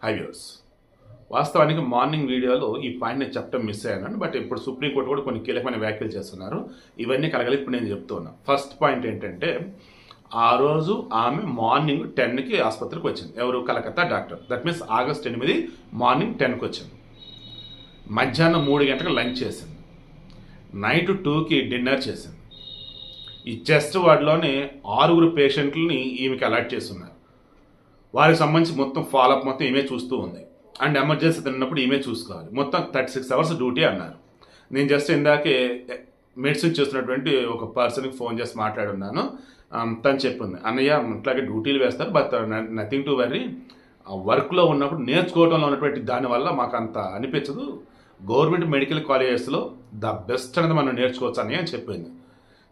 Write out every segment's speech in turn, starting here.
హైవ్యూర్స్. వాస్తవానికి మార్నింగ్ వీడియోలో ఈ పాయింట్ నేను చెప్పడం మిస్ అయ్యాను. బట్ ఇప్పుడు సుప్రీంకోర్టు కూడా కొన్ని కీలకమైన వ్యాఖ్యలు చేస్తున్నారు. ఇవన్నీ కలగలిపి ఇప్పుడు నేను చెప్తున్నా. ఫస్ట్ పాయింట్ ఏంటంటే, ఆ రోజు ఆమె మార్నింగ్ 10కి ఆసుపత్రికి వచ్చింది. ఎవరు? Calcutta doctor. That means August 8 morning 10కి వచ్చింది. మధ్యాహ్నం 3 గంటలకు లంచ్ చేసింది. నైట్ 2కి డిన్నర్ చేసింది. ఈ చెస్ట్ వార్డులోనే 6 పేషెంట్లని ఈమెకి అలాట్ చేస్తున్నారు. వారికి సంబంధించి మొత్తం ఫాలోఅప్ మొత్తం ఈమె చూస్తూ ఉంది. అండ్ ఎమర్జెన్సీ తిన్నప్పుడు ఈమె చూసుకోవాలి. మొత్తం 36 అవర్స్ డ్యూటీ అన్నారు. నేను జస్ట్ ఇందాకే మెడిసిన్ చేస్తున్నటువంటి ఒక పర్సన్కి ఫోన్ చేసి మాట్లాడున్నాను. తను చెప్పింది, అన్నయ్య ఇట్లాగే డ్యూటీలు వేస్తారు, బట్ నథింగ్ టు వరీ. వర్క్లో ఉన్నప్పుడు నేర్చుకోవడంలో ఉన్నటువంటి దానివల్ల మాకు అంత అనిపించదు. గవర్నమెంట్ మెడికల్ కాలేజెస్లో ద బెస్ట్ అనేది మనం నేర్చుకోవచ్చు అని చెప్పింది.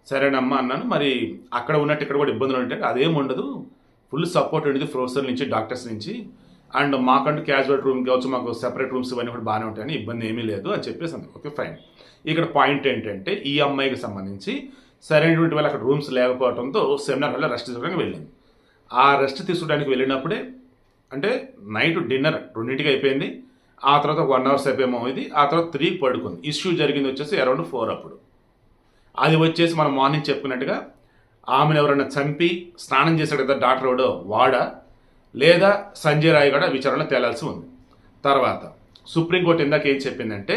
సరేనమ్మా అన్నాను. మరి అక్కడ ఉన్నట్టు ఇక్కడ కూడా ఇబ్బందులు ఉంటాయి. అదేం ఉండదు, ఫుల్ సపోర్ట్ ఉండేది ప్రొఫెసర్ నుంచి, డాక్టర్స్ నుంచి. అండ్ మాకంటూ క్యాజువల్ రూమ్ కావచ్చు, మాకు సెపరేట్ రూమ్స్ ఇవన్నీ కూడా బాగానే ఉంటాయని, ఇబ్బంది ఏమీ లేదు అని చెప్పేసి. Okay fine. ఇక్కడ పాయింట్ ఏంటంటే, ఈ అమ్మాయికి సంబంధించి సరైనటువంటి వాళ్ళు అక్కడ రూమ్స్ లేకపోవడంతో సెమినార్ వల్ల రెస్ట్ తీసుకోవడానికి వెళ్ళింది. ఆ రెస్ట్ తీసుకోవడానికి వెళ్ళినప్పుడే అంటే నైట్ డిన్నర్ 2ంటికి అయిపోయింది. ఆ తర్వాత 1 అవర్ అయిపోయేమో ఇది. ఆ తర్వాత 3కి పడుకుంది. ఇష్యూ జరిగింది వచ్చేసి అరౌండ్ 4 అప్పుడు. అది వచ్చేసి మనం మార్నింగ్ చెప్పుకున్నట్టుగా ఆమెను ఎవరైనా చంపి స్నానం చేశాడు కదా డాక్టర్ ఎవడో వాడా, లేదా సంజయ్ రాయ్ కూడా విచారణలో తేలాల్సి ఉంది. తర్వాత సుప్రీంకోర్టు ఇందాక ఏం చెప్పిందంటే,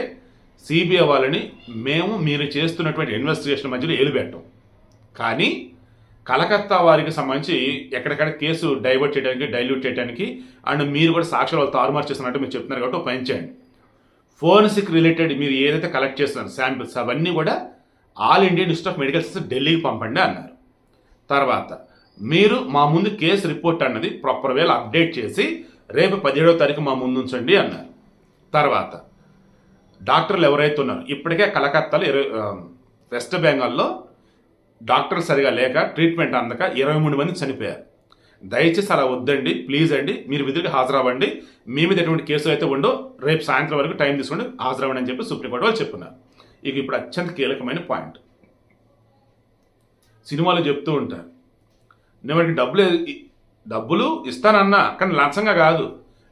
సిబిఐ వాళ్ళని మేము మీరు చేస్తున్నటువంటి ఇన్వెస్టిగేషన్ మధ్యలో ఏలుపెట్టాం, కానీ కలకత్తా వారికి సంబంధించి ఎక్కడెక్కడ కేసు డైవర్ట్ చేయడానికి, డైల్యూట్ చేయడానికి, అండ్ మీరు కూడా సాక్ష్యాలు వాళ్ళు తారుమారు చేస్తున్నట్టు మీరు చెప్తున్నారు కాబట్టి పని చేయండి. ఫోరెన్సిక్ రిలేటెడ్ మీరు ఏదైతే కలెక్ట్ చేస్తున్నారు శాంపిల్స్ అవన్నీ కూడా all Indian institute of medical sciences ఢిల్లీకి పంపండి అన్నారు. తర్వాత మీరు మా ముందు కేసు రిపోర్ట్ అన్నది ప్రాపర్ వేలో అప్డేట్ చేసి రేపు 17వ తారీఖు మా ముందు ఉంచండి అన్నారు. తర్వాత డాక్టర్లు ఎవరైతే ఉన్నారో ఇప్పటికే కలకత్తాలో వెస్ట్ బెంగాల్లో డాక్టర్లు సరిగా లేక ట్రీట్మెంట్ అందక 23 మంది చనిపోయారు. దయచేసి అలా వద్దండి, ప్లీజ్ అండి, మీరు విధులకు హాజరవ్వండి. మీ మీద ఎటువంటి కేసులు అయితే ఉండో రేపు సాయంత్రం వరకు టైం తీసుకోండి, హాజరవ్వండి అని చెప్పి సుప్రీంకోర్టు వాళ్ళు చెప్పున్నారు. ఇక ఇప్పుడు అత్యంత కీలకమైన పాయింట్, సినిమాలు చెప్తూ ఉంటారు, నేను వాడికి డబ్బులు ఇస్తానన్నా కానీ లంచంగా కాదు,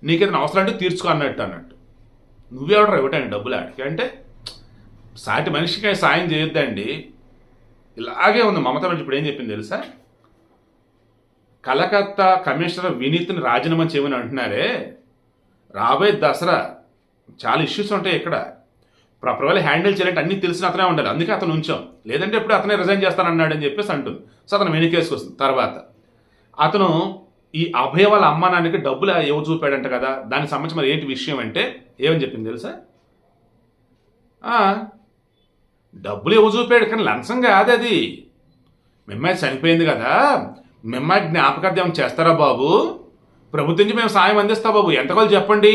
నీకేదైనా అవసరం అంటే తీర్చుకో అన్నట్టు. నువ్వెవడరా ఇవ్వటానికి డబ్బులు ఆడికి అంటే? సాటి మనిషికి సాయం చేయొద్దండి. ఇలాగే ఉంది. మమతా బెనర్జీ ఇప్పుడు ఏం చెప్పింది తెలుసా? కలకత్తా కమిషనర్ వినీత్ని రాజీనామా చేయమని అంటున్నారే, రాబోయే దసరా చాలా ఇష్యూస్ ఉంటాయి ఇక్కడ, ప్రాపర్ వాళ్ళు హ్యాండిల్ చేయాలంటే అన్నీ తెలిసిన అతనే ఉండాలి, అందుకే అతను ఉంచాం, లేదంటే ఎప్పుడు అతనే రిజైన్ చేస్తానన్నాడు అని చెప్పేసి అంటుంది. సో అతను వెనకేసుకు వస్తుంది. తర్వాత అతను ఈ అభయ వాళ్ళ అమ్మ నాన్నకి డబ్బులు ఎవరు చూపాడంట కదా, దానికి సంబంధించి మరి ఏంటి విషయం అంటే ఏమని చెప్పింది తెలుసా? డబ్బులు ఎవరు చూపాడు కానీ లంచం కాదు అది. మిమ్మాయి చనిపోయింది కదా, మిమ్మాయి జ్ఞాపకార్థం ఏమైనా చేస్తారా బాబు, ప్రభుత్వం నుంచి మేము సాయం అందిస్తా బాబు, ఎంతకాలు చెప్పండి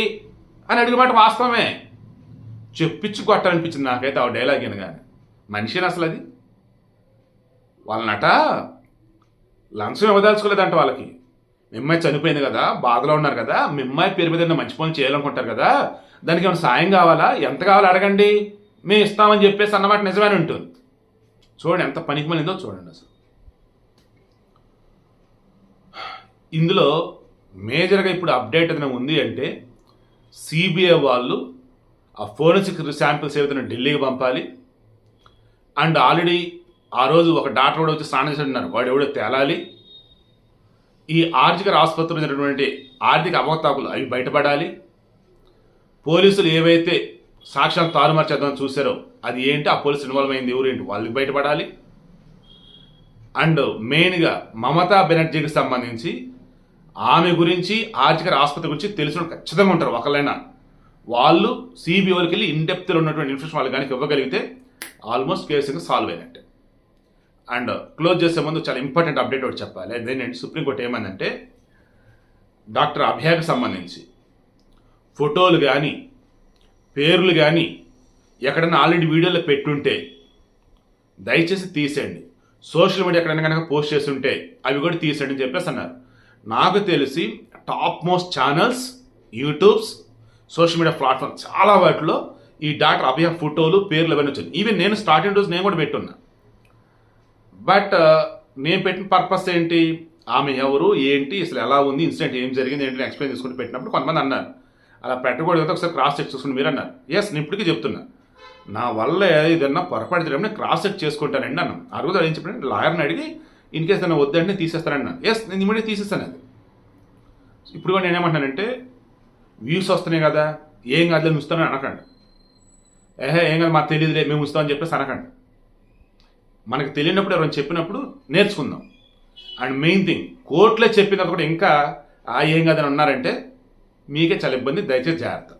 అని అడిగిన మాట వాస్తవమే. చెప్పించి కొట్టాలనిపించింది నాకైతే ఆ డైలాగ్ కానీ. మనిషిని అసలు అది. వాళ్ళనట లంచం ఇవ్వదలుచుకోలేదంట వాళ్ళకి. మిమ్మాయి చనిపోయింది కదా, బాధలో ఉన్నారు కదా, మిమ్మాయి పేరు మీద మంచి పనులు చేయాలనుకుంటారు కదా, దానికి ఏమైనా సాయం కావాలా, ఎంత కావాలో అడగండి, మేము ఇస్తామని చెప్పేసి అన్నమాట నిజమని ఉంటుంది. చూడండి ఎంత పనికిమలిందో చూడండి అసలు. ఇందులో మేజర్గా ఇప్పుడు అప్డేట్ ఏదైనా ఉంది అంటే, సిబిఐ వాళ్ళు ఆ ఫోరెన్సిక్ శాంపిల్స్ ఏవైతే ఢిల్లీకి పంపాలి. అండ్ ఆల్రెడీ ఆ రోజు ఒక డాక్టర్ కూడా వచ్చి స్నానం చేసి ఉన్నారు, వాడు ఎవడో తేలాలి. ఈ ఆర్జికర్ ఆసుపత్రిలో జరిగినటువంటి ఆర్థిక అవకతవకలు అవి బయటపడాలి. పోలీసులు ఏవైతే సాక్ష్యాలు తారుమారు చేద్దామని చూశారో అది ఏంటి, ఆ పోలీసు ఇన్వాల్వ్ అయింది ఎవరేంటి వాళ్ళకి బయటపడాలి. అండ్ మెయిన్గా మమతా బెనర్జీకి సంబంధించి ఆమె గురించి ఆర్జికర్ ఆసుపత్రి గురించి తెలిసిన ఖచ్చితంగా ఉంటారు ఒకళ్ళైనా. వాళ్ళు సిబిఐకి వెళ్ళి ఇన్డెప్త్లో ఉన్నటువంటి ఇన్ఫర్మేషన్ వాళ్ళు కానీ ఇవ్వగలిగితే ఆల్మోస్ట్ కేసు సాల్వ్ అయినట్టే. అండ్ క్లోజ్ చేసే ముందు చాలా ఇంపార్టెంట్ అప్డేట్ ఒకటి చెప్పాలి. అదేంటంటే, సుప్రీంకోర్టు ఏమందంటే, డాక్టర్ అభయకి సంబంధించి ఫోటోలు కానీ పేర్లు కానీ ఎక్కడైనా ఆల్రెడీ వీడియోలో పెట్టుంటే దయచేసి తీసేయండి. సోషల్ మీడియా ఎక్కడైనా కనుక పోస్ట్ చేస్తుంటే అవి కూడా తీసేయండి అని చెప్పేసి అన్నారు. నాకు తెలిసి top most channels, YouTubes, social media platform చాలా వాటిలో ఈ డాక్టర్ అభయ ఫోటోలు పేర్లు అవన్నీ వచ్చింది. ఈవెన్ నేను స్టార్టింగ్ రోజు నేను కూడా పెట్టున్నా. బట్ నేను పెట్టిన పర్పస్ ఏంటి, ఆమె ఎవరు ఏంటి అసలు ఎలా ఉంది ఇన్సిడెంట్ ఏం జరిగింది ఏంటి ఎక్స్ప్లెయిన్ చేసుకుంటూ పెట్టినప్పుడు కొంతమంది అన్నారు అలా పెట్టకూడదు కదా ఒకసారి క్రాస్ చెక్ చేసుకుని మీరు అన్నారు. ఎస్, నేను ఇప్పటికీ చెప్తున్నా, నా వల్ల ఏదన్నా పొరపాటు జరిగిన నేను క్రాస్ చెక్ చేసుకుంటానండి అన్నాను. ఆ రోజు ఏం చెప్పాను, లాయర్ని అడిగి ఇన్ కేసు నేను వద్దంటే తీసేస్తానన్నాను. ఎస్, నేను ఇమీడియట్ తీసేస్తాను అది. ఇప్పుడు కూడా నేనేమంటున్నానంటే వ్యూస్ వస్తున్నాయి కదా ఏం కాదు నేను ఉంచుతానని అనకండి. ఏం కాదు మాకు తెలియదులే మేము ఉంచుతామని చెప్పేసి అనకండి. మనకు తెలియనప్పుడు ఎవరైనా చెప్పినప్పుడు నేర్చుకుందాం. అండ్ మెయిన్ థింగ్, కోర్టులో చెప్పినప్పుడు కూడా ఇంకా ఏం కాదని అన్నారంటే మీకే చాలా ఇబ్బంది. దయచేసి జాగ్రత్త.